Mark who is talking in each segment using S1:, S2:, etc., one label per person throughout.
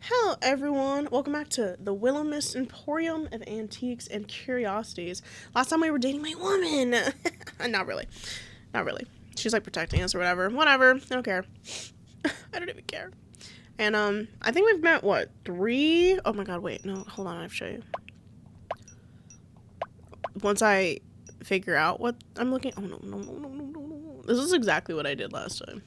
S1: Hello everyone, welcome back to the Willowmist Emporium of Antiques and Curiosities. Last time we were dating my woman. Not really. Not really. She's like protecting us or whatever. Whatever. I don't care. I don't even care. And I think we've met what, 3? Oh my god, wait, no, hold on, I have to show you. Once I figure out what I'm looking, oh no. This is exactly what I did last time.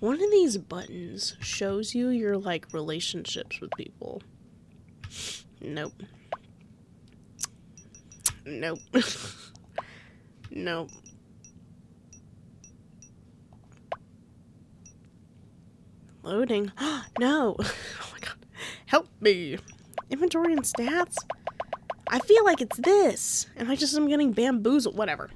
S1: One of these buttons shows you your, like, relationships with people. Nope. Nope. Nope. Loading. No. Oh my god. Help me. Inventory and stats? I feel like it's this. And I just am getting bamboozled. Whatever.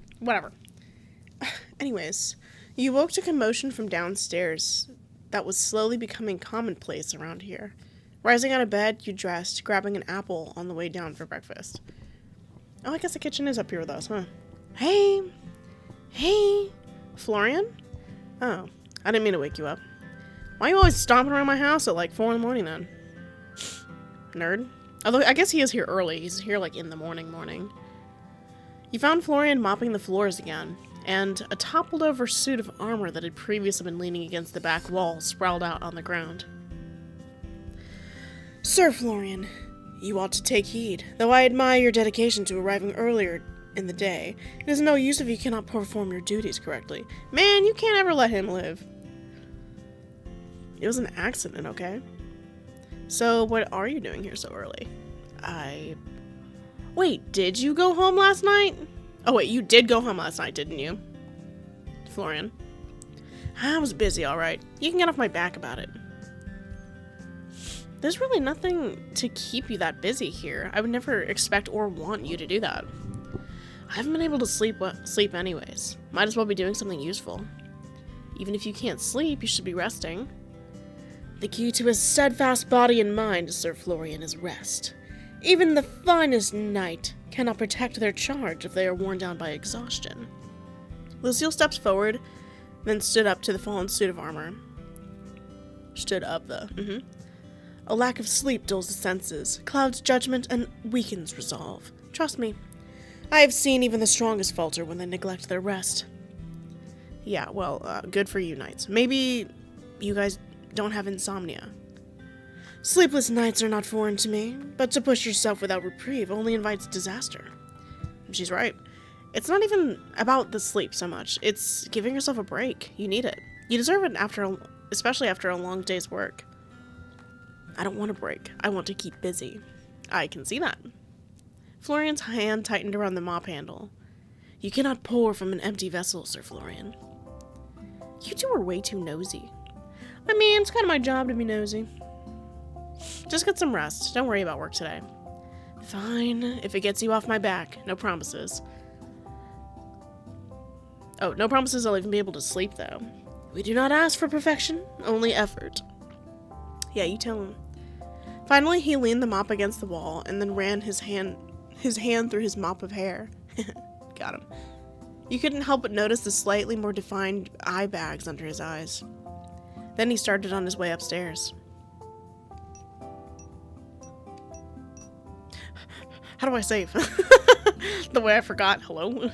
S1: Anyways. You woke to commotion from downstairs that was slowly becoming commonplace around here. Rising out of bed, you dressed, grabbing an apple on the way down for breakfast. Oh, I guess the kitchen is up here with us, huh? Hey! Florian? Oh, I didn't mean to wake you up. Why are you always stomping around my house at like 4 in the morning then? Nerd. Although, I guess he is here early. He's here like in the morning. You found Florian mopping the floors again, and a toppled-over suit of armor that had previously been leaning against the back wall sprawled out on the ground. Sir Florian, you ought to take heed. Though I admire your dedication to arriving earlier in the day, it is no use if you cannot perform your duties correctly. Man, you can't ever let him live. It was an accident, okay? So, what are you doing here so early? Wait, did you go home last night? Oh wait, you did go home last night, didn't you? Florian. I was busy, alright. You can get off my back about it. There's really nothing to keep you that busy here. I would never expect or want you to do that. I haven't been able to sleep anyways. Might as well be doing something useful. Even if you can't sleep, you should be resting. The key to a steadfast body and mind, Sir Florian, is rest. Even the finest knight cannot protect their charge if they are worn down by exhaustion. Lucille steps forward, then stood up to the fallen suit of armor. A lack of sleep dulls the senses, clouds judgment, and weakens resolve. Trust me, I have seen even the strongest falter when they neglect their rest. Yeah, well, good for you, knights. Maybe you guys don't have insomnia. Sleepless nights are not foreign to me, but to push yourself without reprieve only invites disaster. She's right. It's not even about the sleep so much. It's giving yourself a break. You need it. You deserve it especially after a long day's work. I don't want a break. I want to keep busy. I can see that. Florian's hand tightened around the mop handle. You cannot pour from an empty vessel, Sir Florian. You two are way too nosy. I mean, it's kind of my job to be nosy. Just get some rest. Don't worry about work today. Fine, if it gets you off my back. No promises. Oh, no promises I'll even be able to sleep, though. We do not ask for perfection, only effort. Yeah, you tell him. Finally, he leaned the mop against the wall and then ran his hand through his mop of hair. Got him. You couldn't help but notice the slightly more defined eye bags under his eyes. Then he started on his way upstairs. How do I save? The way I forgot. Hello? No.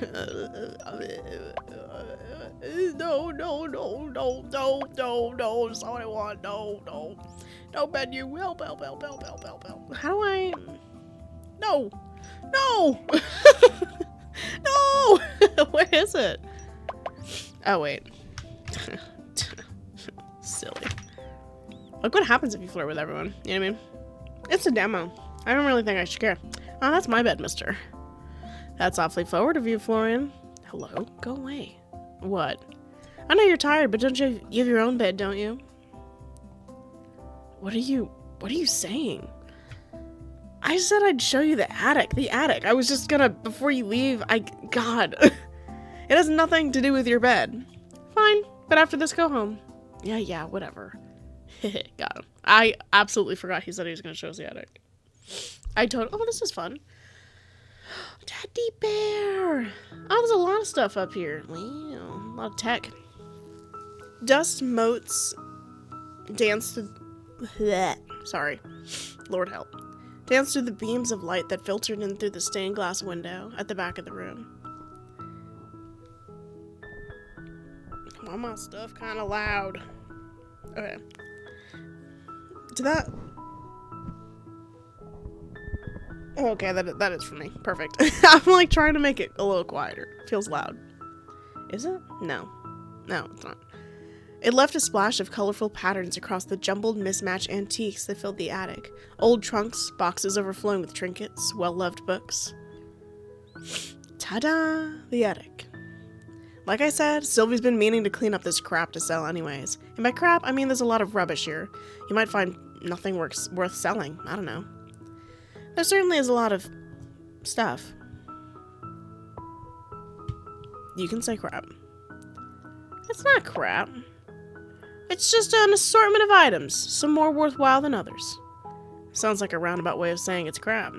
S1: That's not what I want. No. No menu. Help. How do I... No. No! Where is it? Oh, wait. Silly. Look what happens if you flirt with everyone. You know what I mean? It's a demo. I don't really think I should care. Oh, that's my bed, mister. That's awfully forward of you, Florian. Hello? Go away. What? I know you're tired, but don't you have your own bed, don't you? What are you saying? I said I'd show you the attic. The attic. I was just gonna, before you leave, God. It has nothing to do with your bed. Fine, but after this, go home. Yeah, whatever. Got him. I absolutely forgot he said he was gonna show us the attic. Oh, this is fun. Teddy bear. Oh, there's a lot of stuff up here. Wow, a lot of tech. Dust motes dance Sorry. Lord help. Danced through the beams of light that filtered in through the stained glass window at the back of the room. All my stuff kind of loud. Okay. Did that... Okay, that is for me. Perfect. I'm like trying to make it a little quieter. Feels loud. Is it? No. No, it's not. It left a splash of colorful patterns across the jumbled, mismatched antiques that filled the attic. Old trunks, boxes overflowing with trinkets, well-loved books. Ta-da! The attic. Like I said, Sylvie's been meaning to clean up this crap to sell anyways. And by crap, I mean there's a lot of rubbish here. You might find nothing worth selling. I don't know. There certainly is a lot of stuff. You can say crap. It's not crap. It's just an assortment of items, some more worthwhile than others. Sounds like a roundabout way of saying it's crap.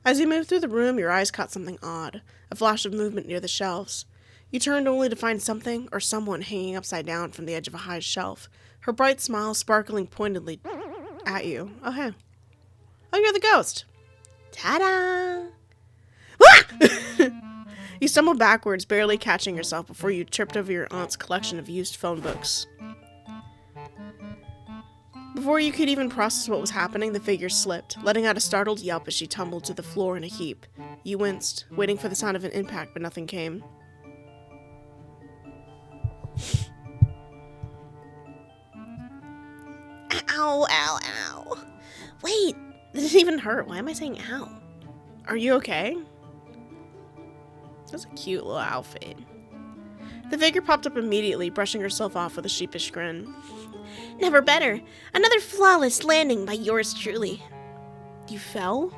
S1: As you moved through the room, your eyes caught something odd, a flash of movement near the shelves. You turned only to find something or someone hanging upside down from the edge of a high shelf, her bright smile sparkling pointedly at you. Oh, hey. Oh, you're the ghost. Ta-da! You stumbled backwards, barely catching yourself before you tripped over your aunt's collection of used phone books. Before you could even process what was happening, the figure slipped, letting out a startled yelp as she tumbled to the floor in a heap. You winced, waiting for the sound of an impact, but nothing came. Ow, ow, ow. Wait, this didn't even hurt. Why am I saying ow? Are you okay? That's a cute little outfit. The figure popped up immediately, brushing herself off with a sheepish grin. Never better. Another flawless landing by yours truly. You fell?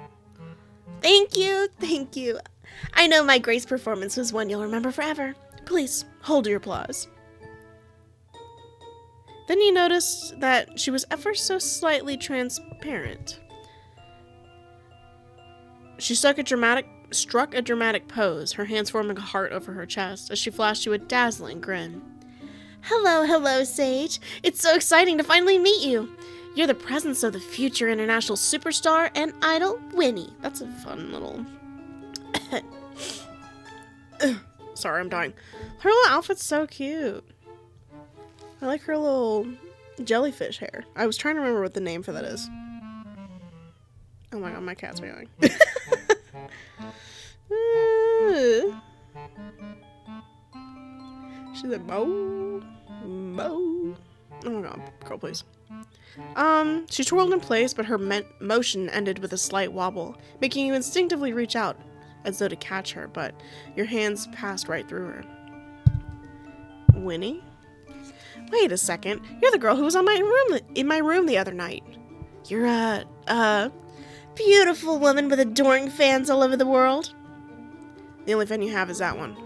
S1: Thank you, thank you. I know my grace performance was one you'll remember forever. Please, hold your applause. Then you noticed that she was ever so slightly transparent. She struck a dramatic pose, her hands forming a heart over her chest, as she flashed you a dazzling grin. Hello, Sage. It's so exciting to finally meet you. You're the presence of the future international superstar and idol, Winnie. That's a fun little... Sorry, I'm dying. Her little outfit's so cute. I like her little jellyfish hair. I was trying to remember what the name for that is. Oh my god, my cat's meowing. She said, Mo. Oh my god, girl, please. She twirled in place, but her motion ended with a slight wobble, making you instinctively reach out, as though to catch her, but your hands passed right through her. Winnie? Wait a second, you're the girl who was in my room the other night. You're a beautiful woman with adoring fans all over the world. The only fan you have is that one.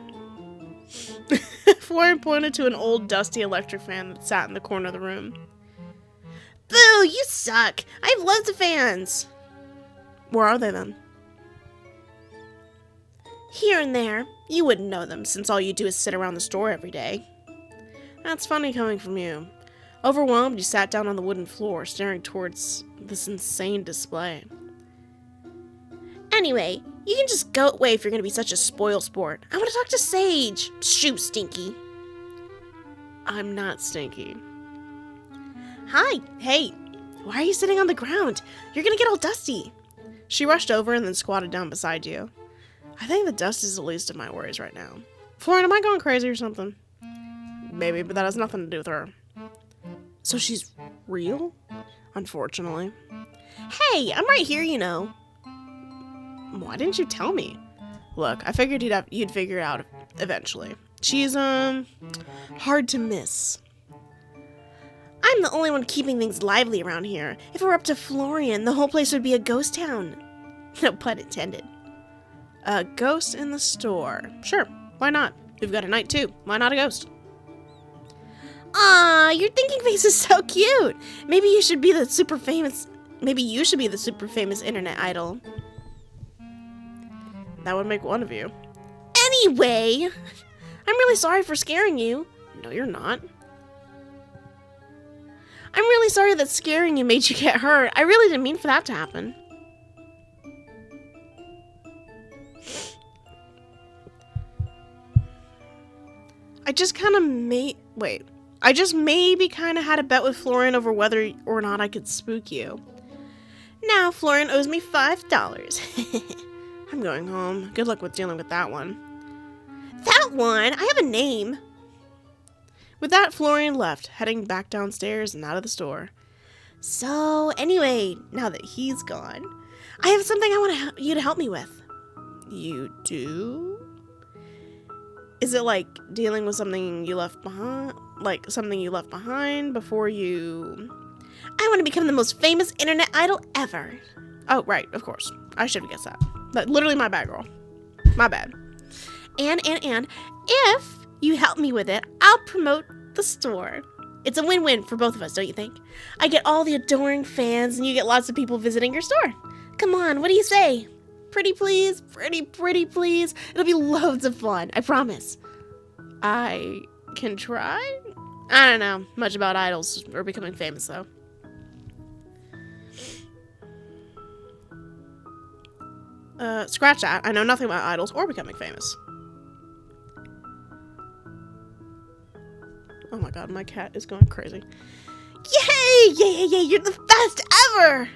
S1: Florian pointed to an old, dusty electric fan that sat in the corner of the room. Boo, you suck! I have loads of fans! Where are they then? Here and there. You wouldn't know them, since all you do is sit around the store every day. That's funny coming from you. Overwhelmed, you sat down on the wooden floor, staring towards this insane display. Anyway, you can just go away if you're going to be such a spoil sport. I want to talk to Sage. Shoo, Stinky. I'm not Stinky. Hi. Hey. Why are you sitting on the ground? You're going to get all dusty. She rushed over and then squatted down beside you. I think the dust is the least of my worries right now. Florian, am I going crazy or something? Maybe, but that has nothing to do with her. So she's real? Unfortunately. Hey, I'm right here, you know. Why didn't you tell me? Look, I figured you'd figure it out eventually. She's, hard to miss. I'm the only one keeping things lively around here. If it were up to Florian, the whole place would be a ghost town. No pun intended. A ghost in the store. Sure, why not? We've got a knight too. Why not a ghost? Aw, your thinking face is so cute. Maybe you should be the super famous internet idol. That would make one of you. Anyway, I'm really sorry for scaring you. No, you're not. I'm really sorry that scaring you made you get hurt. I really didn't mean for that to happen. I just maybe kind of had a bet with Florian over whether or not I could spook you. Now Florian owes me $5. I'm going home. Good luck with dealing with that one. That one? I have a name. With that, Florian left, heading back downstairs and out of the store. So, anyway, now that he's gone, I have something I want you to help me with. You do? Is it like dealing with something you left behind? Like something you left behind before you... I want to become the most famous internet idol ever. Oh, right, of course. I should have guessed that. But literally my bad, girl. My bad. And, if you help me with it, I'll promote the store. It's a win-win for both of us, don't you think? I get all the adoring fans, and you get lots of people visiting your store. Come on, what do you say? Pretty please? Pretty please? It'll be loads of fun, I promise. I can try? I don't know much about idols or becoming famous, though. Scratch that. I know nothing about idols or becoming famous. Oh my god, my cat is going crazy. Yay! Yay! You're the best ever!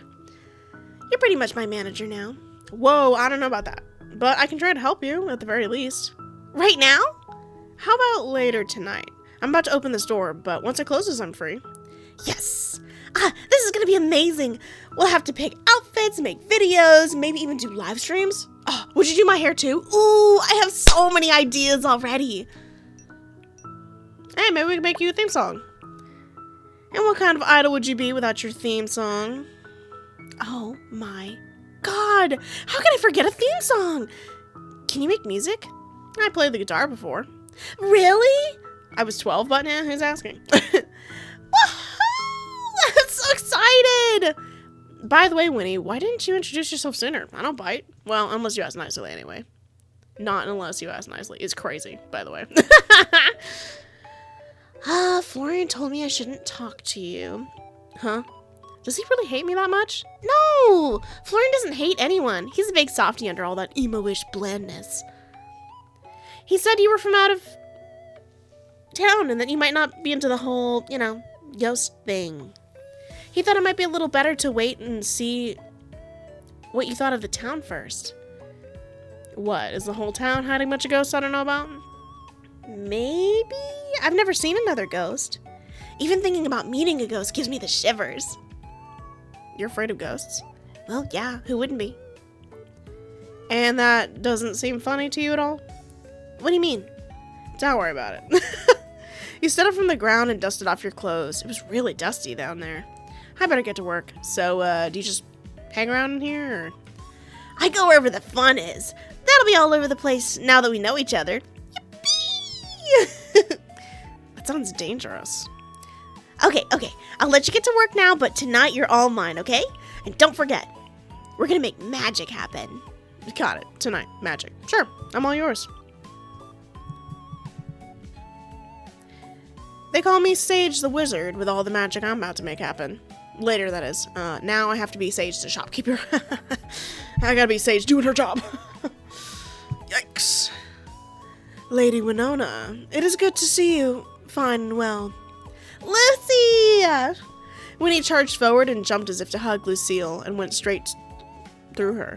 S1: You're pretty much my manager now. Whoa, I don't know about that. But I can try to help you, at the very least. Right now? How about later tonight? I'm about to open the store, but once it closes, I'm free. Yes! This is gonna be amazing! We'll have to pick outfits, make videos, maybe even do live streams. Oh, would you do my hair too? Ooh, I have so many ideas already. Hey, maybe we can make you a theme song. And what kind of idol would you be without your theme song? Oh my god! How can I forget a theme song? Can you make music? I played the guitar before. Really? I was 12, but nah, who's asking? Woohoo! I'm so excited! By the way, Winnie, why didn't you introduce yourself sooner? I don't bite. Well, unless you ask nicely anyway. Not unless you ask nicely. It's crazy, by the way. Florian told me I shouldn't talk to you. Huh? Does he really hate me that much? No! Florian doesn't hate anyone. He's a big softie under all that emo-ish blandness. He said you were from out of town and that you might not be into the whole, ghost thing. He thought it might be a little better to wait and see what you thought of the town first. What, is the whole town hiding a bunch of ghosts I don't know about? Maybe? I've never seen another ghost. Even thinking about meeting a ghost gives me the shivers. You're afraid of ghosts? Well, yeah, who wouldn't be? And that doesn't seem funny to you at all? What do you mean? Don't worry about it. You stood up from the ground and dusted off your clothes. It was really dusty down there. I better get to work. So, do you just hang around in here, or? I go wherever the fun is. That'll be all over the place now that we know each other. Yippee! That sounds dangerous. Okay. I'll let you get to work now, but tonight you're all mine, okay? And don't forget, we're gonna make magic happen. Got it. Tonight, magic. Sure, I'm all yours. They call me Sage the Wizard with all the magic I'm about to make happen. Later, that is. Now I have to be Sage the shopkeeper. I gotta be Sage doing her job. Yikes. Lady Winona, it is good to see you fine and well. Lucy! Winnie charged forward and jumped as if to hug Lucille and went straight through her.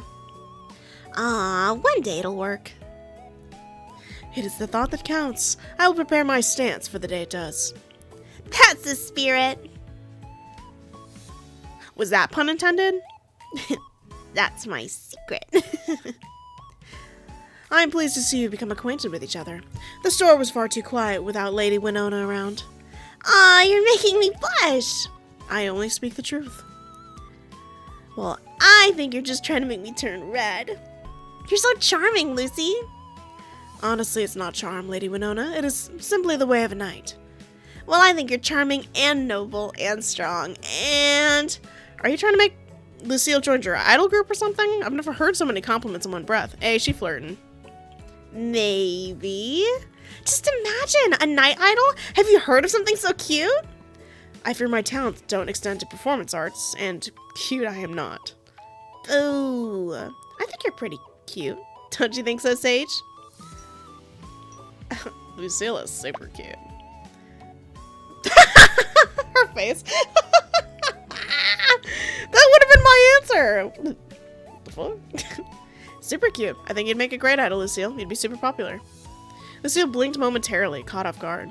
S1: One day it'll work. It is the thought that counts. I will prepare my stance for the day it does. That's the spirit. Was that pun intended? That's my secret. I am pleased to see you become acquainted with each other. The store was far too quiet without Lady Winona around. Aw, you're making me blush. I only speak the truth. Well, I think you're just trying to make me turn red. You're so charming, Lucy. Honestly, it's not charm, Lady Winona. It is simply the way of a knight. Well, I think you're charming and noble and strong and... Are you trying to make Lucille join your idol group or something? I've never heard so many compliments in one breath. Hey, she flirting. Maybe. Just imagine, a night idol? Have you heard of something so cute? I fear my talents don't extend to performance arts, and cute I am not. Ooh, I think you're pretty cute. Don't you think so, Sage? Lucille is super cute. Her face. That would have been my answer. The fuck? Super cute. I think you'd make a great idol, Lucille. You'd be super popular. Lucille blinked momentarily, caught off guard.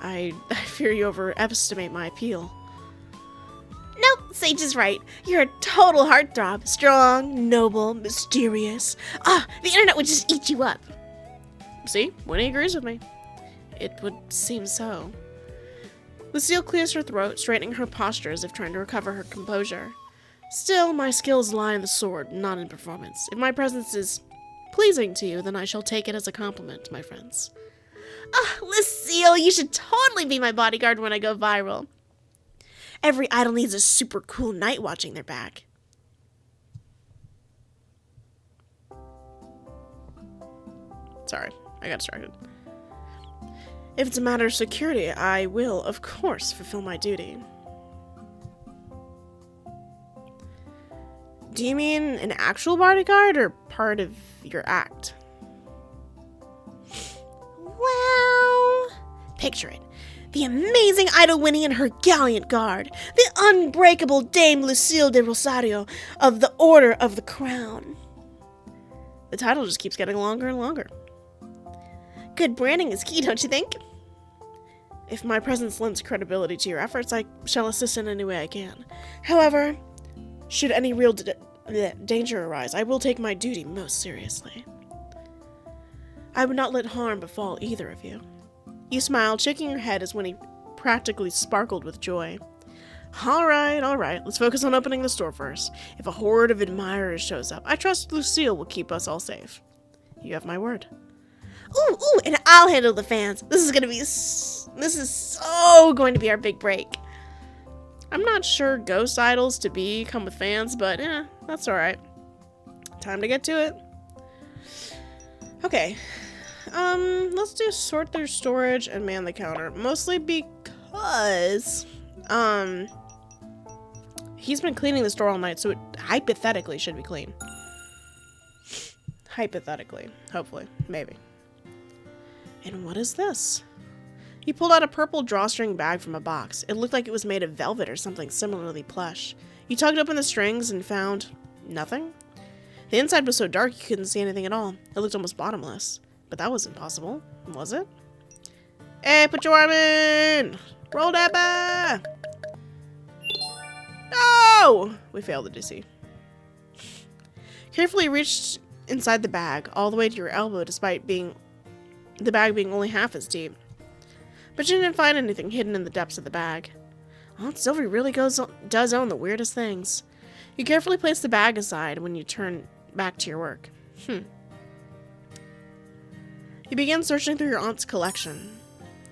S1: I fear you overestimate my appeal. Nope, Sage is right. You're a total heartthrob. Strong, noble, mysterious. The internet would just eat you up. See? Winnie agrees with me. It would seem so. Lucille clears her throat, straightening her posture as if trying to recover her composure. Still, my skills lie in the sword, not in performance. If my presence is pleasing to you, then I shall take it as a compliment, my friends. Lucille, you should totally be my bodyguard when I go viral. Every idol needs a super cool knight watching their back. Sorry, I got distracted. If it's a matter of security, I will, of course, fulfill my duty. Do you mean an actual bodyguard or part of your act? Well, picture it. The amazing idol Winnie and her gallant guard. The unbreakable Dame Lucille de Rosario of the Order of the Crown. The title just keeps getting longer and longer. Good branding is key, don't you think? If my presence lends credibility to your efforts, I shall assist in any way I can. However, should any real danger arise, I will take my duty most seriously. I would not let harm befall either of you. You smiled, shaking your head as Winnie practically sparkled with joy. All right, let's focus on opening the store first. If a horde of admirers shows up, I trust Lucille will keep us all safe. You have my word. Ooh, and I'll handle the fans. This is so going to be our big break. I'm not sure ghost idols to be come with fans, but that's alright. Time to get to it. Okay. Let's do sort through storage and man the counter. Mostly because, he's been cleaning the store all night, so it hypothetically should be clean. Hypothetically. Hopefully. Maybe. And what is this? He pulled out a purple drawstring bag from a box. It looked like it was made of velvet or something similarly plush. He tugged open the strings and found nothing. The inside was so dark you couldn't see anything at all. It looked almost bottomless. But that wasn't possible, was it? Hey, put your arm in! Roll that back! No! We failed the DC. Carefully reached inside the bag, all the way to your elbow, despite the bag being only half as deep. But you didn't find anything hidden in the depths of the bag. Aunt Sylvie really does own the weirdest things. You carefully place the bag aside when you turn back to your work. You begin searching through your aunt's collection.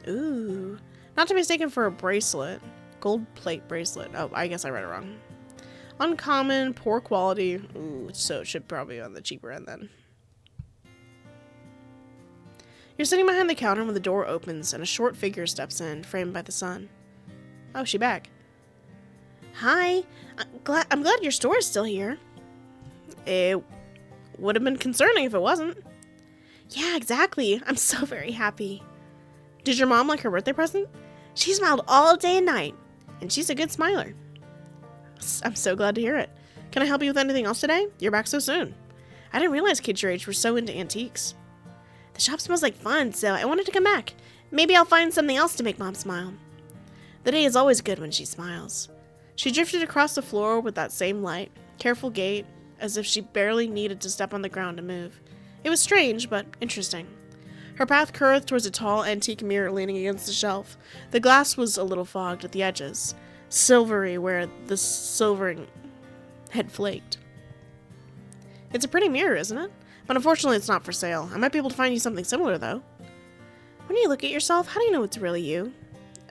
S1: Ooh. Not to be mistaken for a bracelet. Gold plate bracelet. Oh, I guess I read it wrong. Uncommon, poor quality. Ooh, so it should probably be on the cheaper end then. You're sitting behind the counter when the door opens and a short figure steps in, framed by the sun. Oh, she back. Hi. I'm glad your store is still here. It would have been concerning if it wasn't. Yeah, exactly. I'm so very happy. Did your mom like her birthday present? She smiled all day and night, and she's a good smiler. I'm so glad to hear it. Can I help you with anything else today? You're back so soon. I didn't realize kids your age were so into antiques. The shop smells like fun, so I wanted to come back. Maybe I'll find something else to make Mom smile. The day is always good when she smiles. She drifted across the floor with that same light, careful gait, as if she barely needed to step on the ground to move. It was strange, but interesting. Her path curved towards a tall antique mirror leaning against the shelf. The glass was a little fogged at the edges, silvery where the silvering had flaked. It's a pretty mirror, isn't it? But unfortunately it's not for sale. I might be able to find you something similar, though. When you look at yourself, how do you know it's really you?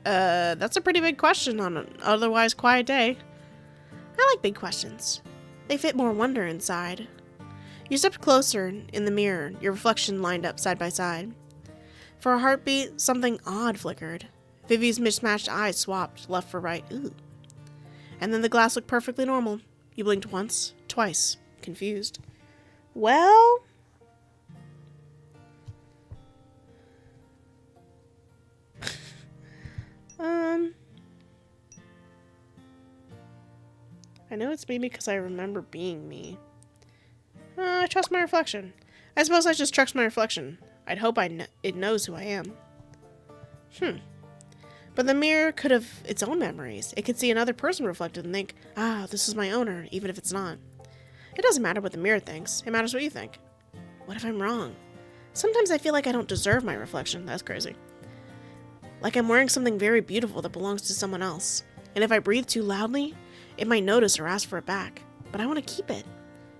S1: That's a pretty big question on an otherwise quiet day. I like big questions. They fit more wonder inside. You stepped closer in the mirror, your reflection lined up side by side. For a heartbeat, something odd flickered. Vivi's mismatched eyes swapped left for right. Ooh. And then the glass looked perfectly normal. You blinked once, twice, confused. Well... I know it's me because I remember being me. I trust my reflection. I suppose I just trust my reflection. I'd hope it knows who I am. But the mirror could have its own memories. It could see another person reflected and think, ah, this is my owner, even if it's not. It doesn't matter what the mirror thinks. It matters what you think. What if I'm wrong? Sometimes I feel like I don't deserve my reflection. That's crazy. Like I'm wearing something very beautiful that belongs to someone else. And if I breathe too loudly, it might notice or ask for it back. But I want to keep it.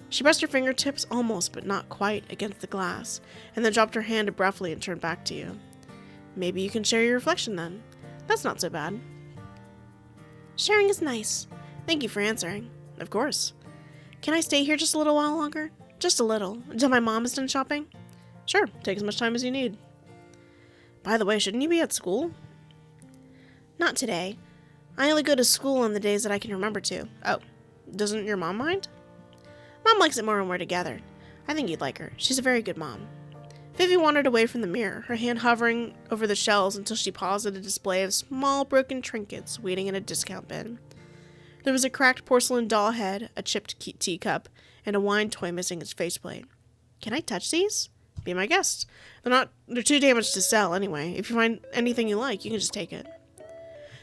S1: She pressed her fingertips almost, but not quite, against the glass, and then dropped her hand abruptly and turned back to you. Maybe you can share your reflection then. That's not so bad. Sharing is nice. Thank you for answering. Of course. Can I stay here just a little while longer? Just a little, until my mom is done shopping? Sure, take as much time as you need. By the way, shouldn't you be at school? Not today. I only go to school on the days that I can remember to. Oh, doesn't your mom mind? Mom likes it more when we're together. I think you'd like her. She's a very good mom. Vivi wandered away from the mirror, her hand hovering over the shelves until she paused at a display of small broken trinkets waiting in a discount bin. There was a cracked porcelain doll head, a chipped teacup, and a wine toy missing its faceplate. Can I touch these? Be my guest. They're too damaged to sell anyway. If you find anything you like, you can just take it.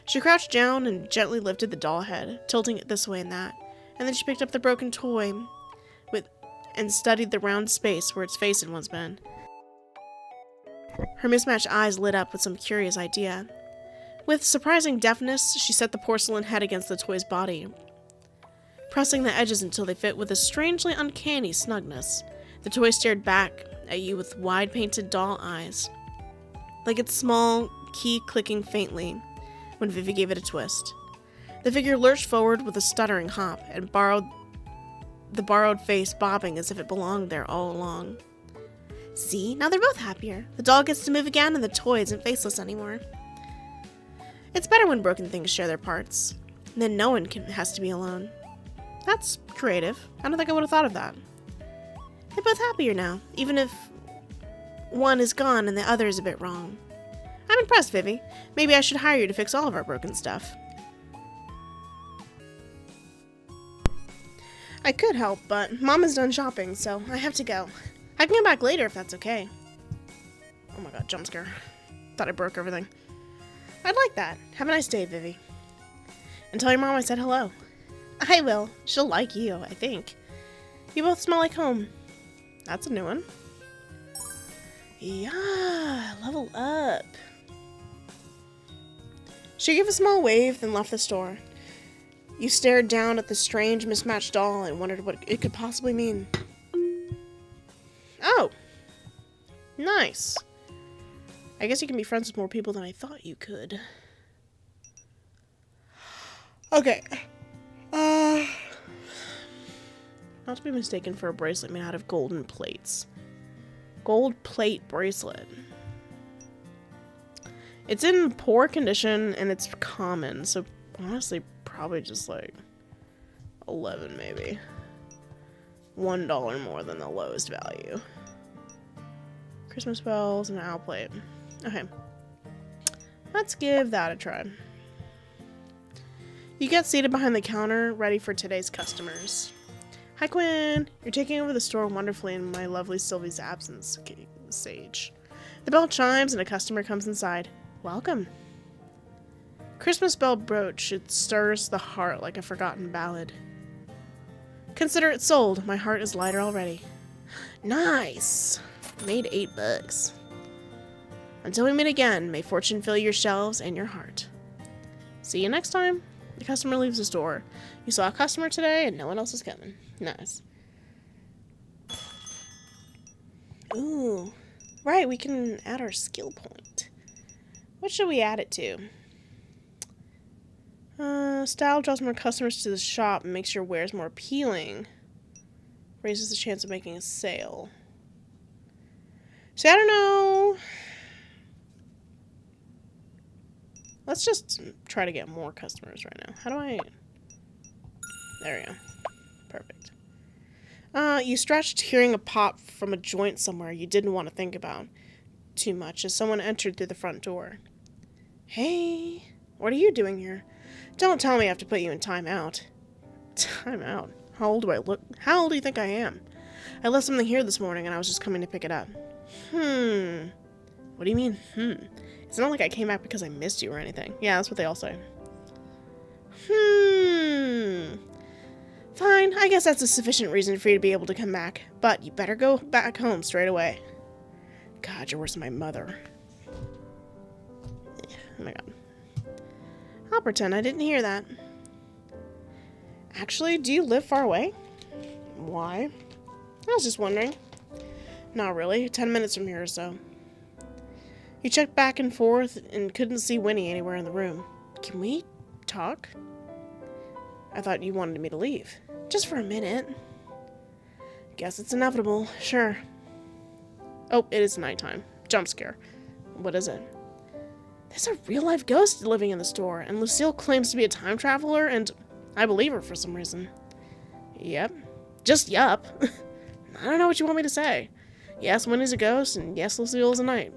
S1: She crouched down and gently lifted the doll head, tilting it this way and that, and then she picked up the broken toy and studied the round space where its face had once been. Her mismatched eyes lit up with some curious idea. With surprising deftness, she set the porcelain head against the toy's body, pressing the edges until they fit with a strangely uncanny snugness. The toy stared back at you with wide painted doll eyes, like its small key clicking faintly when Vivi gave it a twist. The figure lurched forward with a stuttering hop and the borrowed face bobbing as if it belonged there all along. See, now they're both happier. The doll gets to move again and the toy isn't faceless anymore. It's better when broken things share their parts. Then no one has to be alone. That's creative. I don't think I would have thought of that. They're both happier now, even if one is gone and the other is a bit wrong. I'm impressed, Vivi. Maybe I should hire you to fix all of our broken stuff. I could help, but Mom is done shopping, so I have to go. I can come back later if that's okay. Oh my god, jump scare. Thought I broke everything. I'd like that. Have a nice day, Vivi. And tell your mom I said hello. I will. She'll like you, I think. You both smell like home. That's a new one. Yeah, level up. She gave a small wave, then left the store. You stared down at the strange, mismatched doll and wondered what it could possibly mean. Oh! Nice. I guess you can be friends with more people than I thought you could. Okay. Not to be mistaken for a bracelet made out of golden plates. Gold plate bracelet. It's in poor condition and it's common, so honestly, probably just like 11 maybe. $1 more than the lowest value. Christmas bells and an owl plate. Okay. Let's give that a try. You get seated behind the counter, ready for today's customers. Hi, Quinn. You're taking over the store wonderfully in my lovely Sylvie's absence, Sage. The bell chimes and a customer comes inside. Welcome. Christmas bell brooch. It stirs the heart like a forgotten ballad. Consider it sold. My heart is lighter already. Nice. Made $8. Until we meet again, may fortune fill your shelves and your heart. See you next time. The customer leaves the store. You saw a customer today and no one else is coming. Nice. Ooh. Right, we can add our skill point. What should we add it to? Style draws more customers to the shop and makes your wares more appealing. Raises the chance of making a sale. See, I don't know. Let's just try to get more customers right now. How do I... There we go. Perfect. You stretched hearing a pop from a joint somewhere you didn't want to think about too much as someone entered through the front door. Hey, what are you doing here? Don't tell me I have to put you in timeout. Timeout? How old do I look? How old do you think I am? I left something here this morning and I was just coming to pick it up. What do you mean, It's not like I came back because I missed you or anything. Yeah, that's what they all say. Fine, I guess that's a sufficient reason for you to be able to come back. But you better go back home straight away. God, you're worse than my mother. Oh my god. I'll pretend I didn't hear that. Actually, do you live far away? Why? I was just wondering. Not really. 10 minutes from here or so. You checked back and forth and couldn't see Winnie anywhere in the room. Can we talk? I thought you wanted me to leave. Just for a minute. Guess it's inevitable. Sure. Oh, it is nighttime. Jump scare. What is it? There's a real-life ghost living in the store, and Lucille claims to be a time traveler, and I believe her for some reason. Yep. Just yup. I don't know what you want me to say. Yes, Winnie's a ghost, and yes, Lucille is a knight.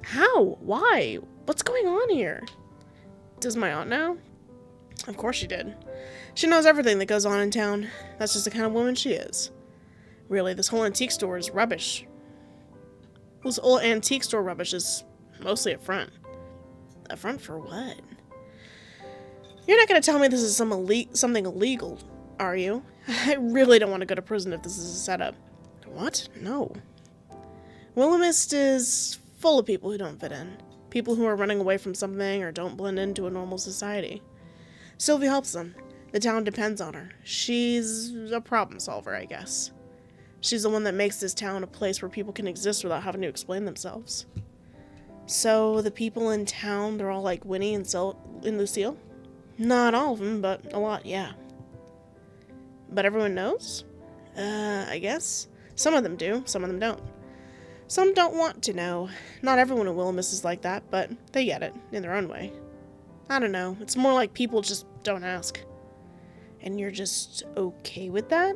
S1: How? Why? What's going on here? Does my aunt know? Of course she did. She knows everything that goes on in town. That's just the kind of woman she is. Really, this whole antique store is rubbish. This old antique store rubbish is mostly a front. A front for what? You're not going to tell me this is something illegal, are you? I really don't want to go to prison if this is a setup. What? No. Willowmist is full of people who don't fit in. People who are running away from something or don't blend into a normal society. Sylvie helps them. The town depends on her. She's a problem solver, I guess. She's the one that makes this town a place where people can exist without having to explain themselves. So, the people in town, they're all like Winnie and Lucille? Not all of them, but a lot, yeah. But everyone knows? I guess. Some of them do, some of them don't. Some don't want to know. Not everyone in Willowmist is like that, but they get it, in their own way. I don't know, it's more like people just don't ask. And you're just okay with that?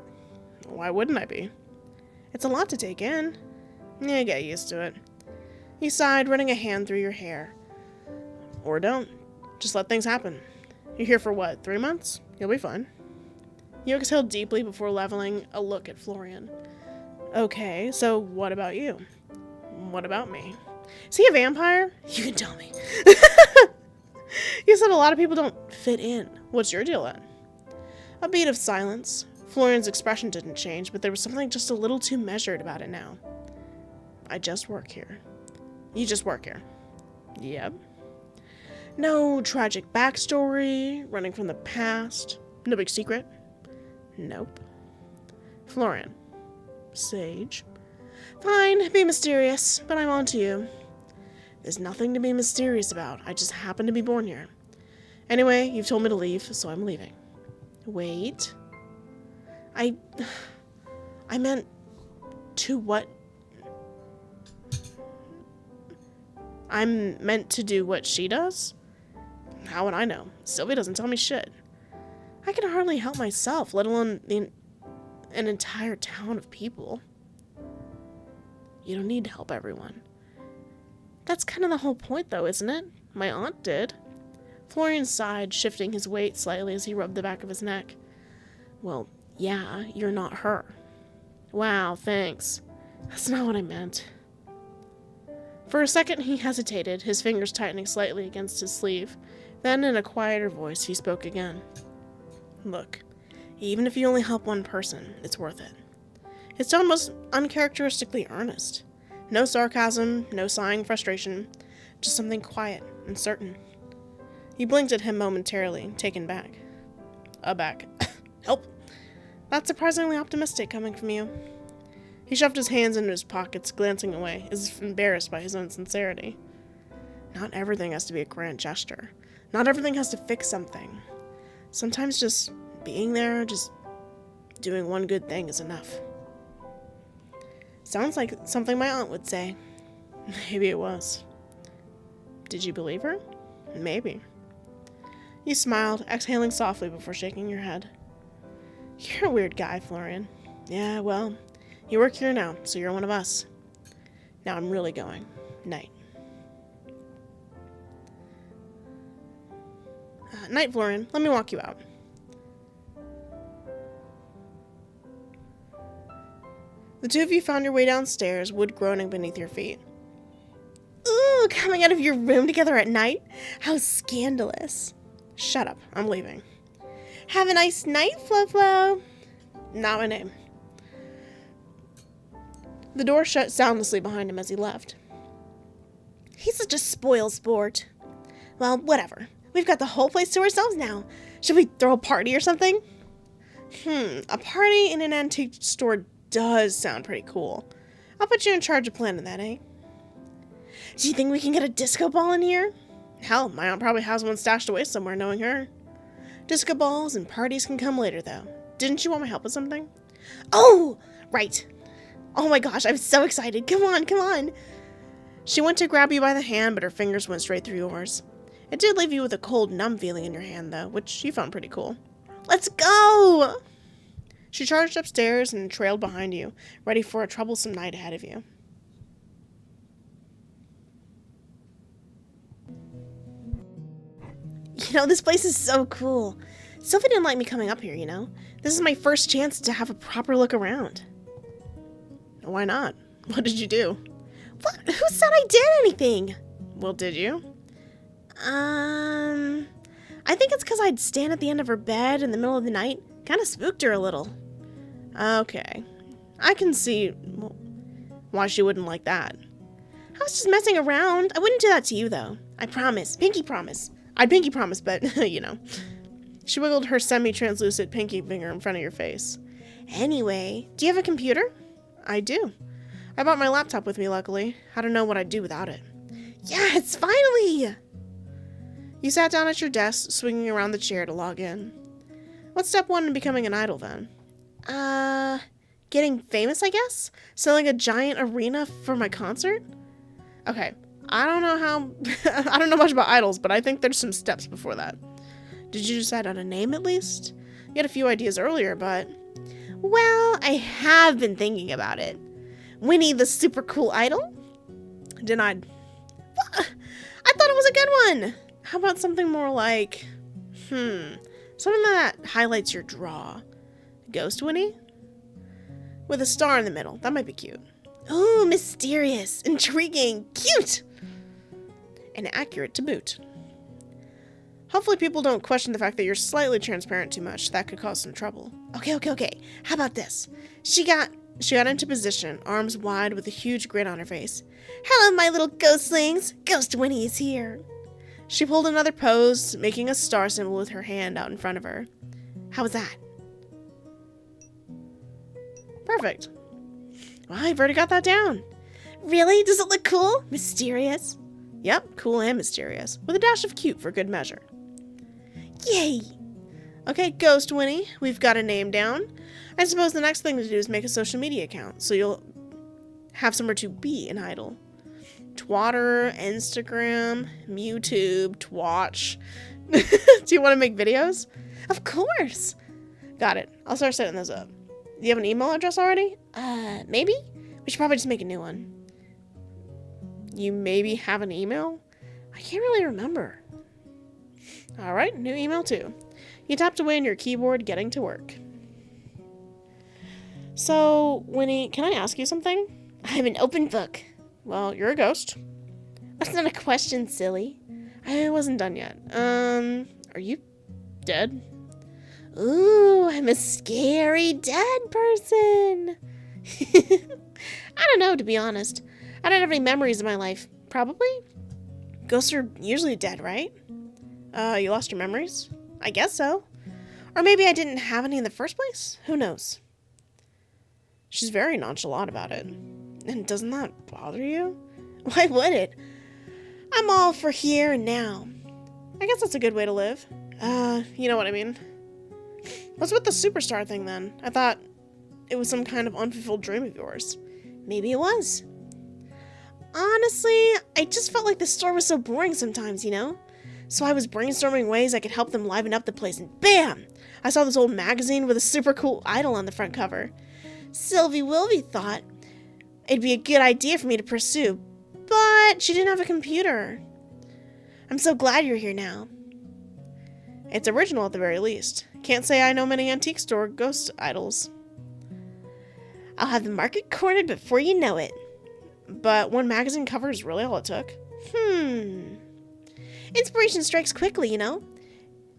S1: Why wouldn't I be? It's a lot to take in. Yeah, get used to it. You sighed, running a hand through your hair. Or don't. Just let things happen. You're here for what, 3 months? You'll be fine. You exhaled deeply before leveling a look at Florian. Okay, so what about you? What about me? Is he a vampire? You can tell me. You said a lot of people don't fit in. What's your deal then? A beat of silence. Florian's expression didn't change, but there was something just a little too measured about it now. I just work here. You just work here. Yep. No tragic backstory, running from the past. No big secret. Nope. Florian. Sage. Fine, be mysterious, but I'm on to you. There's nothing to be mysterious about. I just happen to be born here. Anyway, you've told me to leave, so I'm leaving. Wait. I meant to what? I'm meant to do what she does? How would I know? Sylvie doesn't tell me shit. I can hardly help myself, let alone an entire town of people. You don't need to help everyone. That's kind of the whole point, though, isn't it? My aunt did. Florian sighed, shifting his weight slightly as he rubbed the back of his neck. Well, yeah, you're not her. Wow, thanks. That's not what I meant. For a second, he hesitated, his fingers tightening slightly against his sleeve. Then, in a quieter voice, he spoke again. Look, even if you only help one person, it's worth it. His tone was uncharacteristically earnest. No sarcasm, no sighing frustration, just something quiet and certain. He blinked at him momentarily, taken back. Aback. Help! That's surprisingly optimistic coming from you. He shoved his hands into his pockets, glancing away, as if embarrassed by his own sincerity. Not everything has to be a grand gesture. Not everything has to fix something. Sometimes just being there, just doing one good thing is enough. Sounds like something my aunt would say. Maybe it was. Did you believe her? Maybe. You smiled, exhaling softly before shaking your head. You're a weird guy, Florian. Yeah, well, you work here now, so you're one of us. Now I'm really going. Night. Night, Florian. Let me walk you out. The two of you found your way downstairs, wood groaning beneath your feet. Ooh, coming out of your room together at night? How scandalous. Shut up. I'm leaving. Have a nice night, Flo-Flo. Not my name. The door shut soundlessly behind him as he left. He's such a spoil sport. Well, whatever. We've got the whole place to ourselves now. Should we throw a party or something? A party in an antique store does sound pretty cool. I'll put you in charge of planning that, eh? Do you think we can get a disco ball in here? Hell, my aunt probably has one stashed away somewhere, knowing her. Disco balls and parties can come later, though. Didn't you want my help with something? Oh, right. Oh my gosh, I'm so excited. Come on, come on. She went to grab you by the hand, but her fingers went straight through yours. It did leave you with a cold, numb feeling in your hand, though, which you found pretty cool. Let's go! She charged upstairs and trailed behind you, ready for a troublesome night ahead of you. You know, this place is so cool. Sophie didn't like me coming up here, you know? This is my first chance to have a proper look around. Why not? What did you do? What? Who said I did anything? Well, did you? I think it's because I'd stand at the end of her bed in the middle of the night. Kind of spooked her a little. Okay. I can see why she wouldn't like that. I was just messing around. I wouldn't do that to you, though. I promise. Pinky promise. I'd pinky promise, but, you know. She wiggled her semi-translucent pinky finger in front of your face. Anyway, do you have a computer? I do. I brought my laptop with me, luckily. I don't know what I'd do without it. Yes, finally! You sat down at your desk, swinging around the chair to log in. What's step one in becoming an idol, then? Getting famous, I guess? Selling a giant arena for my concert? Okay, I don't know much about idols, but I think there's some steps before that. Did you decide on a name, at least? You had a few ideas earlier, but... Well, I have been thinking about it. Winnie the Super Cool Idol? Denied. What? I thought it was a good one! How about something more like... something that highlights your draw. Ghost Winnie? With a star in the middle. That might be cute. Ooh, mysterious, intriguing, cute! And accurate to boot. Hopefully people don't question the fact that you're slightly transparent too much. That could cause some trouble. Okay. How about this? She got into position, arms wide with a huge grin on her face. Hello, my little ghostlings. Ghost Winnie is here. She pulled another pose, making a star symbol with her hand out in front of her. How was that? Perfect. Well, I've already got that down. Really? Does it look cool? Mysterious? Yep, cool and mysterious, with a dash of cute for good measure. Yay! Okay, Ghost Winnie, we've got a name down. I suppose the next thing to do is make a social media account, so you'll have somewhere to be an idol. Twatter, Instagram, YouTube, Twatch. Do you want to make videos? Of course! Got it. I'll start setting those up. Do you have an email address already? Maybe? We should probably just make a new one. You maybe have an email? I can't really remember. Alright, new email too. You tapped away on your keyboard, getting to work. So, Winnie, can I ask you something? I'm an open book. Well, you're a ghost. That's not a question, silly. I wasn't done yet. Are you dead? Ooh, I'm a scary dead person. I don't know, to be honest. I don't have any memories of my life. Probably? Ghosts are usually dead, right? You lost your memories? I guess so. Or maybe I didn't have any in the first place? Who knows? She's very nonchalant about it. And doesn't that bother you? Why would it? I'm all for here and now. I guess that's a good way to live. You know what I mean. What's with the superstar thing then? I thought it was some kind of unfulfilled dream of yours. Maybe it was. Honestly, I just felt like the store was so boring sometimes, you know? So I was brainstorming ways I could help them liven up the place, and bam! I saw this old magazine with a super cool idol on the front cover. Sylvie Wilby thought it'd be a good idea for me to pursue, but she didn't have a computer. I'm so glad you're here now. It's original at the very least. Can't say I know many antique store ghost idols. I'll have the market cornered before you know it. But one magazine cover is really all it took. Inspiration strikes quickly, you know?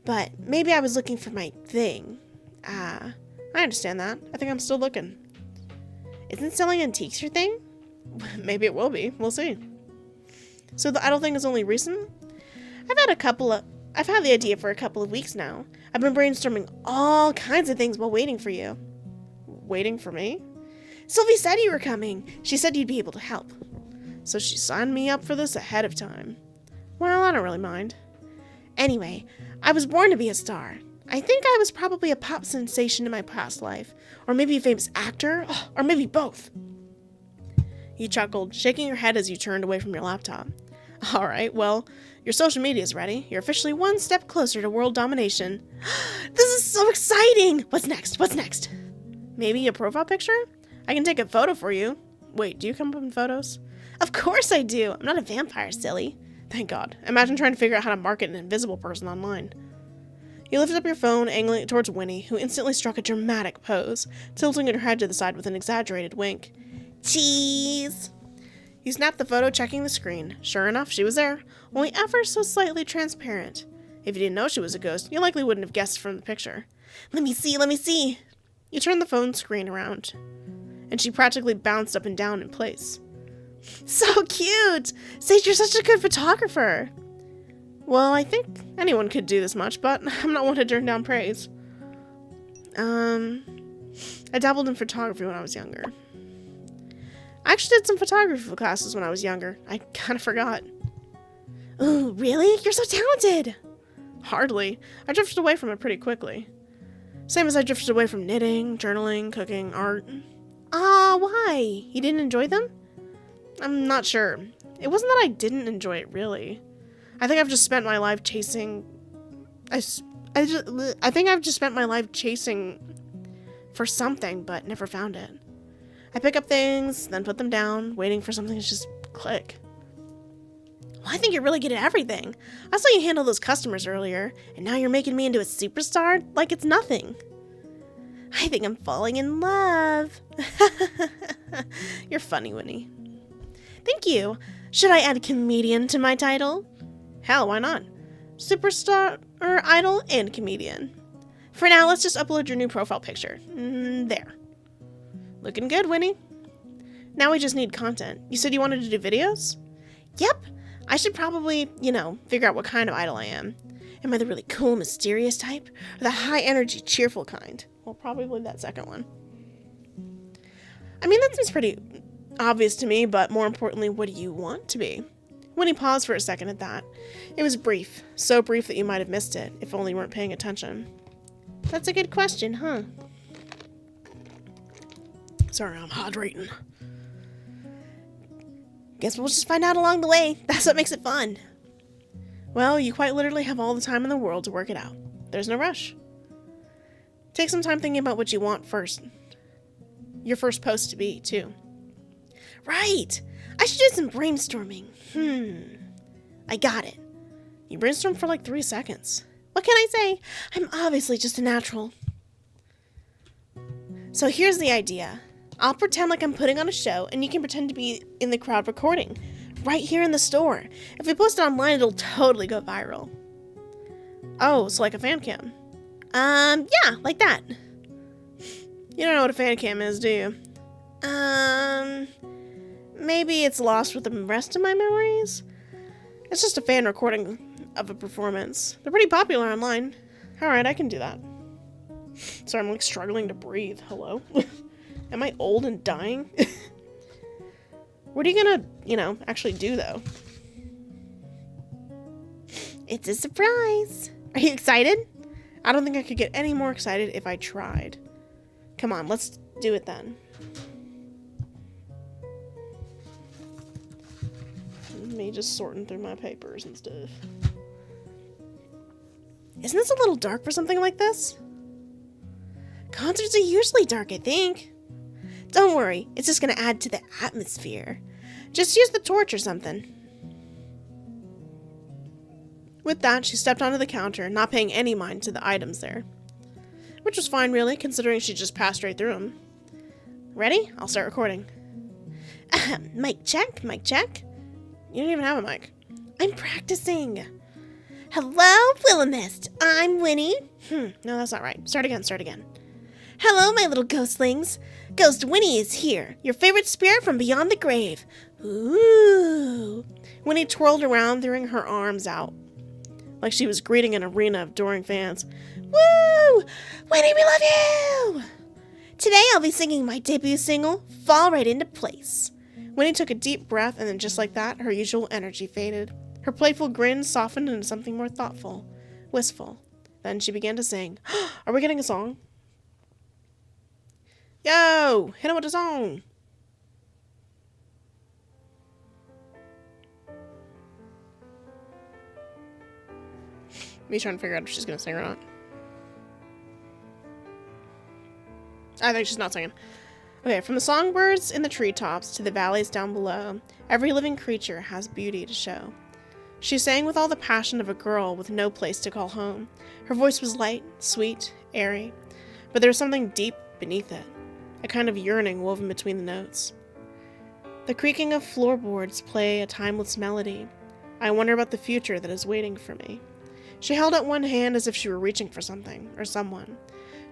S1: But maybe I was looking for my thing. I understand that. I think I'm still looking. Isn't selling antiques your thing? Maybe it will be. We'll see. So the idol thing is only recent? I've had the idea for a couple of weeks now. I've been brainstorming all kinds of things while waiting for you. Waiting for me? Sylvie said you were coming. She said you'd be able to help. So she signed me up for this ahead of time. Well, I don't really mind. Anyway, I was born to be a star. I think I was probably a pop sensation in my past life. Or maybe a famous actor. Or maybe both. You chuckled, shaking your head as you turned away from your laptop. Alright, well, your social media is ready. You're officially one step closer to world domination. This is so exciting! What's next? Maybe a profile picture? I can take a photo for you. Wait, do you come up in photos? Of course I do! I'm not a vampire, silly. Thank God. Imagine trying to figure out how to market an invisible person online. You lifted up your phone, angling it towards Winnie, who instantly struck a dramatic pose, tilting her head to the side with an exaggerated wink. Cheese! You snapped the photo, checking the screen. Sure enough, she was there, only ever so slightly transparent. If you didn't know she was a ghost, you likely wouldn't have guessed from the picture. Let me see! You turned the phone screen around, and she practically bounced up and down in place. So cute! Sage, you're such a good photographer! Well, I think anyone could do this much, but I'm not one to turn down praise. I dabbled in photography when I was younger. I actually did some photography classes when I was younger. I kind of forgot. Oh, really? You're so talented! Hardly. I drifted away from it pretty quickly. Same as I drifted away from knitting, journaling, cooking, art. Why? You didn't enjoy them? I'm not sure. It wasn't that I didn't enjoy it, really. I think I've just spent my life chasing... I think I've just spent my life chasing for something, but never found it. I pick up things, then put them down, waiting for something to just click. Well, I think you're really good at everything. I saw you handle those customers earlier, and now you're making me into a superstar like it's nothing. I think I'm falling in love. You're funny, Winnie. Thank you. Should I add comedian to my title? Hell, why not? Superstar, idol, and comedian. For now, let's just upload your new profile picture. There. Looking good, Winnie. Now we just need content. You said you wanted to do videos? Yep. I should probably, figure out what kind of idol I am. Am I the really cool, mysterious type? Or the high-energy, cheerful kind? Well, probably that second one. I mean, that seems pretty obvious to me, but more importantly, what do you want to be? Winnie paused for a second at that. It was brief. So brief that you might have missed it, if only you weren't paying attention. That's a good question, huh? Sorry, I'm hydrating. Guess we'll just find out along the way. That's what makes it fun. Well, you quite literally have all the time in the world to work it out. There's no rush. Take some time thinking about what you want first. Your first post to be, too. Right! I should do some brainstorming. I got it. You brainstormed for like 3 seconds. What can I say? I'm obviously just a natural. So here's the idea. I'll pretend like I'm putting on a show, and you can pretend to be in the crowd recording. Right here in the store. If we post it online, it'll totally go viral. Oh, so like a fan cam. Yeah, like that. You don't know what a fan cam is, do you? Maybe it's lost with the rest of my memories? It's just a fan recording of a performance. They're pretty popular online. Alright, I can do that. Sorry, I'm like struggling to breathe. Hello? Am I old and dying? What are you gonna, actually do, though? It's a surprise. Are you excited? I don't think I could get any more excited if I tried. Come on, let's do it then. Me just sorting through my papers and stuff. Isn't this a little dark for something like this? Concerts are usually dark, I think. Don't worry, it's just gonna add to the atmosphere. Just use the torch or something. With that, she stepped onto the counter, not paying any mind to the items there. Which was fine, really, considering she just passed right through them. Ready? I'll start recording. Mic check, mic check. You don't even have a mic. I'm practicing. Hello, Willowmist. I'm Winnie. No, that's not right. Start again. Hello, my little ghostlings. Ghost Winnie is here, your favorite spirit from beyond the grave. Ooh. Winnie twirled around, throwing her arms out, like she was greeting an arena of adoring fans. Woo! Winnie, we love you! Today I'll be singing my debut single, Fall Right Into Place. Winnie took a deep breath, and then just like that, her usual energy faded. Her playful grin softened into something more thoughtful, wistful. Then she began to sing. Are we getting a song? Yo! Hit him with a song! Me trying to figure out if she's gonna sing or not. I think she's not singing. Okay, from the songbirds in the treetops to the valleys down below, every living creature has beauty to show. She sang with all the passion of a girl with no place to call home. Her voice was light, sweet, airy, but there was something deep beneath it, a kind of yearning woven between the notes. The creaking of floorboards play a timeless melody. I wonder about the future that is waiting for me. She held out one hand as if she were reaching for something, or someone,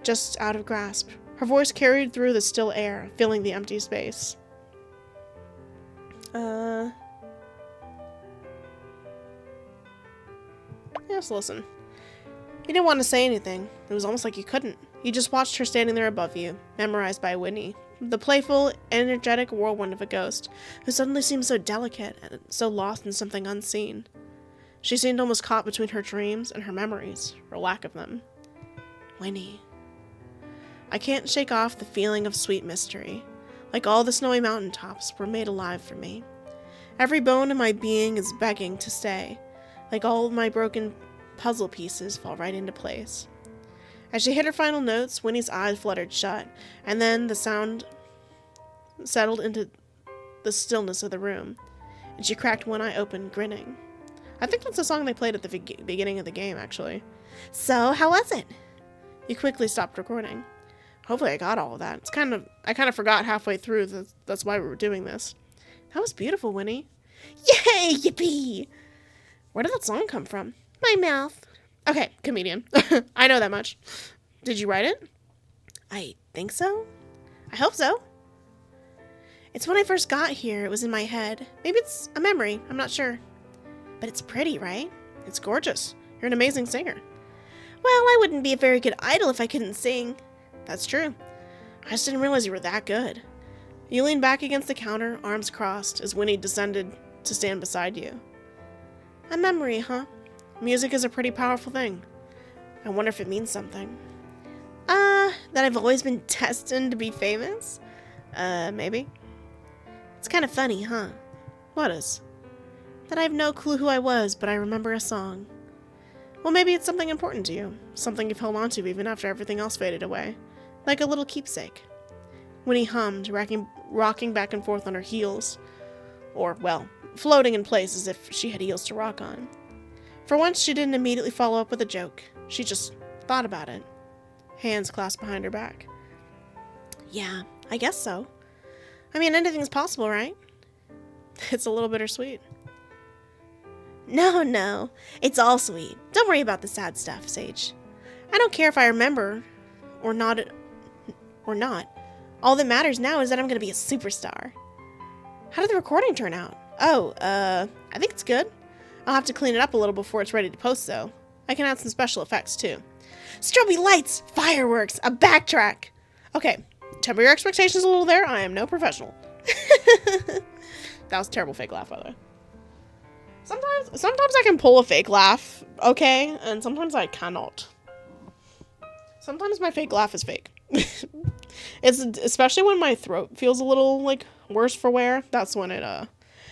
S1: just out of grasp. Her voice carried through the still air, filling the empty space. Just listen. You didn't want to say anything. It was almost like you couldn't. You just watched her standing there above you, memorized by Winnie, the playful, energetic whirlwind of a ghost, who suddenly seemed so delicate and so lost in something unseen. She seemed almost caught between her dreams and her memories, or lack of them. Winnie. I can't shake off the feeling of sweet mystery. Like all the snowy mountaintops were made alive for me. Every bone in my being is begging to stay. Like all of my broken puzzle pieces fall right into place. As she hit her final notes, Winnie's eyes fluttered shut, and then the sound settled into the stillness of the room, and she cracked one eye open, grinning. I think that's the song they played at the beginning of the game, actually. So, how was it? You quickly stopped recording. Hopefully I got all of that. I kind of forgot halfway through that's why we were doing this. That was beautiful, Winnie. Yay! Yippee! Where did that song come from? My mouth. Okay, comedian. I know that much. Did you write it? I think so. I hope so. It's when I first got here. It was in my head. Maybe it's a memory. I'm not sure. But it's pretty, right? It's gorgeous. You're an amazing singer. Well, I wouldn't be a very good idol if I couldn't sing. That's true. I just didn't realize you were that good. You leaned back against the counter, arms crossed, as Winnie descended to stand beside you. A memory, huh? Music is a pretty powerful thing. I wonder if it means something. That I've always been destined to be famous? Maybe. It's kind of funny, huh? What is? That I have no clue who I was, but I remember a song. Well, maybe it's something important to you. Something you've held on to even after everything else faded away. Like a little keepsake. Winnie hummed, rocking back and forth on her heels. Or, well, floating in place as if she had heels to rock on. For once, she didn't immediately follow up with a joke. She just thought about it. Hands clasped behind her back. Yeah, I guess so. I mean, anything's possible, right? It's a little bittersweet. No, it's all sweet. Don't worry about the sad stuff, Sage. I don't care if I remember or not. All that matters now is that I'm going to be a superstar. How did the recording turn out? I think it's good. I'll have to clean it up a little before it's ready to post, though. I can add some special effects, too. Strobe lights, fireworks, a backtrack. Okay, temper your expectations a little there. I am no professional. That was a terrible fake laugh, by the way. Sometimes I can pull a fake laugh, okay? And sometimes I cannot. Sometimes my fake laugh is fake. It's especially when my throat feels a little, like, worse for wear. That's when it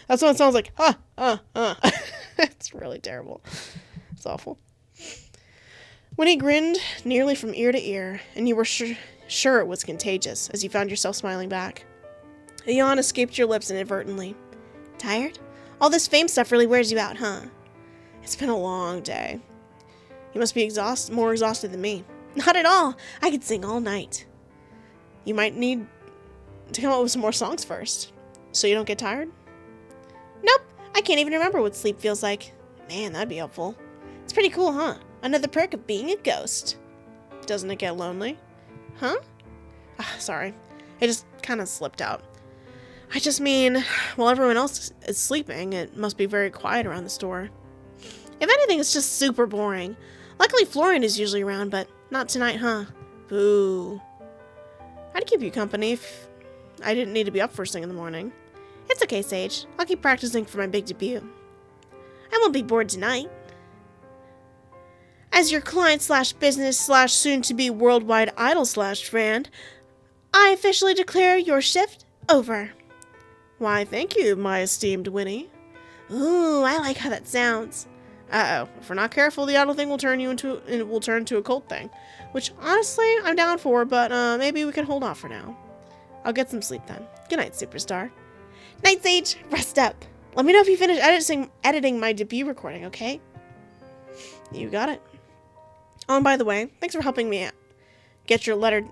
S1: sounds like, It's really terrible. It's awful. Winnie grinned nearly from ear to ear, and you were sure it was contagious as you found yourself smiling back. A yawn escaped your lips inadvertently. Tired? All this fame stuff really wears you out, huh? It's been a long day. You must be more exhausted than me. Not at all. I could sing all night. You might need to come up with some more songs first, so you don't get tired? Nope. I can't even remember what sleep feels like. Man, that'd be helpful. It's pretty cool, huh? Another perk of being a ghost. Doesn't it get lonely? Huh? Sorry. It just kind of slipped out. I just mean, while everyone else is sleeping, it must be very quiet around the store. If anything, it's just super boring. Luckily, Florian is usually around, but not tonight, huh? Boo. I'd keep you company if I didn't need to be up first thing in the morning. It's okay, Sage. I'll keep practicing for my big debut. I won't be bored tonight. As your client/business/soon-to-be worldwide idol/friend, I officially declare your shift over. Why, thank you, my esteemed Winnie. Ooh, I like how that sounds. Uh-oh. If we're not careful, the idol thing will turn into a cult thing. Which, honestly, I'm down for, but maybe we can hold off for now. I'll get some sleep then. Good night, superstar. Night, Sage. Rest up. Let me know if you finish editing my debut recording, okay? You got it. Oh, and by the way, thanks for helping me get your letter...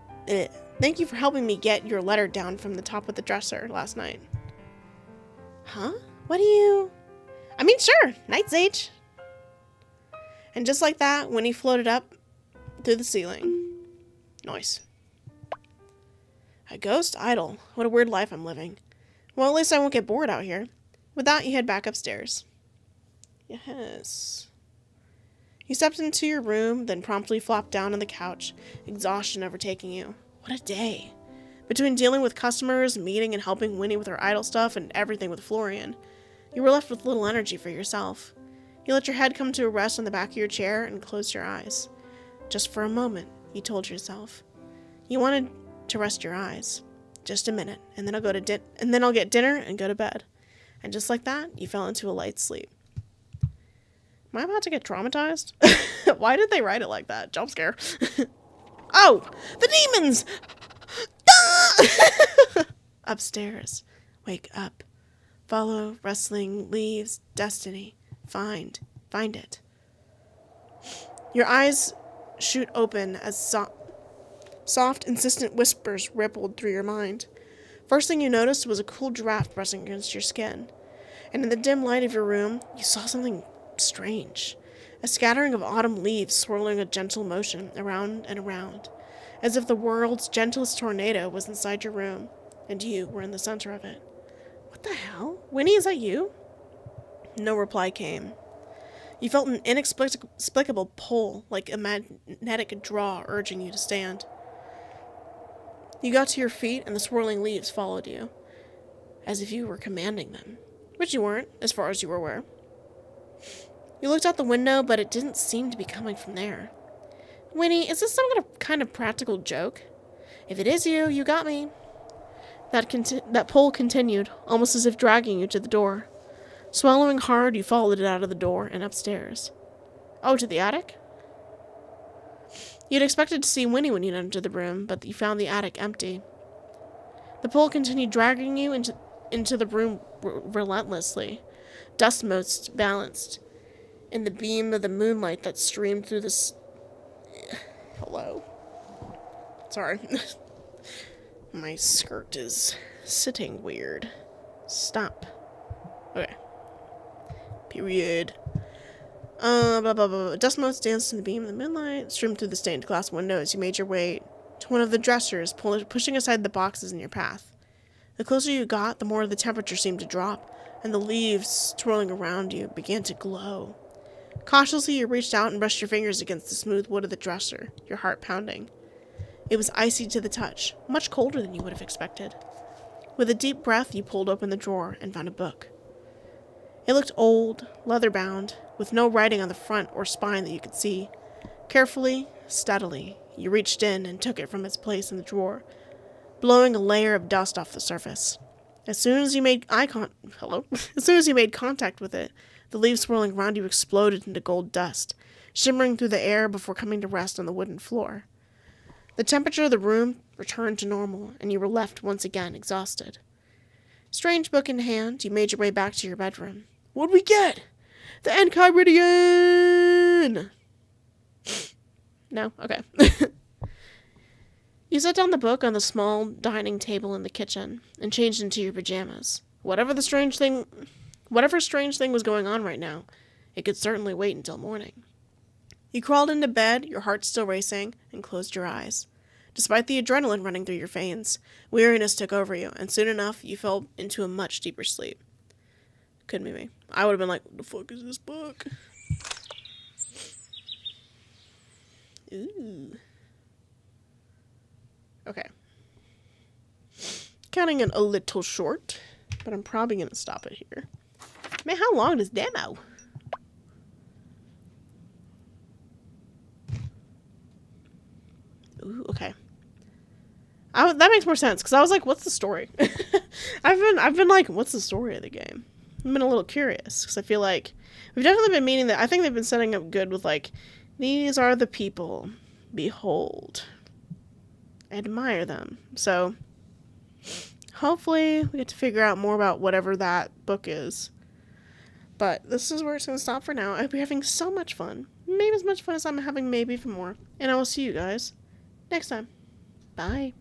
S1: thank you for helping me get your letter down from the top of the dresser last night. Huh? What do you... I mean, sure. Night, Sage. And just like that, Winnie floated up through the ceiling. Nice. A ghost idol. What a weird life I'm living. Well, at least I won't get bored out here. With that, you head back upstairs. Yes. You stepped into your room, then promptly flopped down on the couch, exhaustion overtaking you. What a day. Between dealing with customers, meeting and helping Winnie with her idol stuff, and everything with Florian, you were left with little energy for yourself. You let your head come to a rest on the back of your chair and closed your eyes. Just for a moment, you told yourself. You wanted to rest your eyes. Just a minute, and then I'll get dinner and go to bed. And just like that, you fell into a light sleep. Am I about to get traumatized? Why did they write it like that? Jump scare. Oh, the demons! Upstairs. Wake up. Follow, wrestling, leaves, destiny. Find it. Your eyes shoot open as soft, insistent whispers rippled through your mind. First thing you noticed was a cool draft pressing against your skin. And in the dim light of your room, you saw something strange. A scattering of autumn leaves swirling a gentle motion around and around, as if the world's gentlest tornado was inside your room, and you were in the center of it. What the hell? Winnie, is that you? No reply came. You felt an inexplicable pull, like a magnetic draw urging you to stand. You got to your feet, and the swirling leaves followed you, as if you were commanding them, which you weren't, as far as you were aware. You looked out the window, but it didn't seem to be coming from there. Winnie, is this some kind of practical joke? If it is you, you got me. That pull continued, almost as if dragging you to the door. Swallowing hard, you followed it out of the door and upstairs. Oh, to the attic? You'd expected to see Winnie when you entered the room, but you found the attic empty. The pull continued dragging you into the room relentlessly, dust motes balanced in the beam of the moonlight that streamed through the... Hello. Sorry. My skirt is sitting weird. Stop. Okay. Period. Blah, blah, blah. Dust motes danced in the beam of the moonlight, streamed through the stained glass window as you made your way to one of the dressers, pushing aside the boxes in your path. The closer you got, the more the temperature seemed to drop, and the leaves twirling around you began to glow. Cautiously, you reached out and brushed your fingers against the smooth wood of the dresser, your heart pounding. It was icy to the touch, much colder than you would have expected. With a deep breath, you pulled open the drawer and found a book. It looked old, leather-bound, with no writing on the front or spine that you could see. Carefully, steadily, you reached in and took it from its place in the drawer, blowing a layer of dust off the surface. As soon as you made contact with it, the leaves swirling around you exploded into gold dust, shimmering through the air before coming to rest on the wooden floor. The temperature of the room returned to normal, and you were left once again exhausted. Strange book in hand, you made your way back to your bedroom. What'd we get? The Enchiridion! No? Okay. You set down the book on the small dining table in the kitchen and changed into your pajamas. Whatever strange thing was going on right now, it could certainly wait until morning. You crawled into bed, your heart still racing, and closed your eyes. Despite the adrenaline running through your veins, weariness took over you, and soon enough, you fell into a much deeper sleep. Couldn't be me. I would have been like, what the fuck is this book? Ooh. Okay. Counting it a little short, but I'm probably going to stop it here. Man, how long is demo? Ooh, okay. That makes more sense, because I was like, what's the story? I've been like, what's the story of the game? I've been a little curious, because I feel like we've definitely been meaning that. I think they've been setting up good with, like, these are the people. Behold. Admire them. So, hopefully we get to figure out more about whatever that book is. But this is where it's going to stop for now. I hope you're having so much fun. Maybe as much fun as I'm having, maybe even more. And I will see you guys next time. Bye.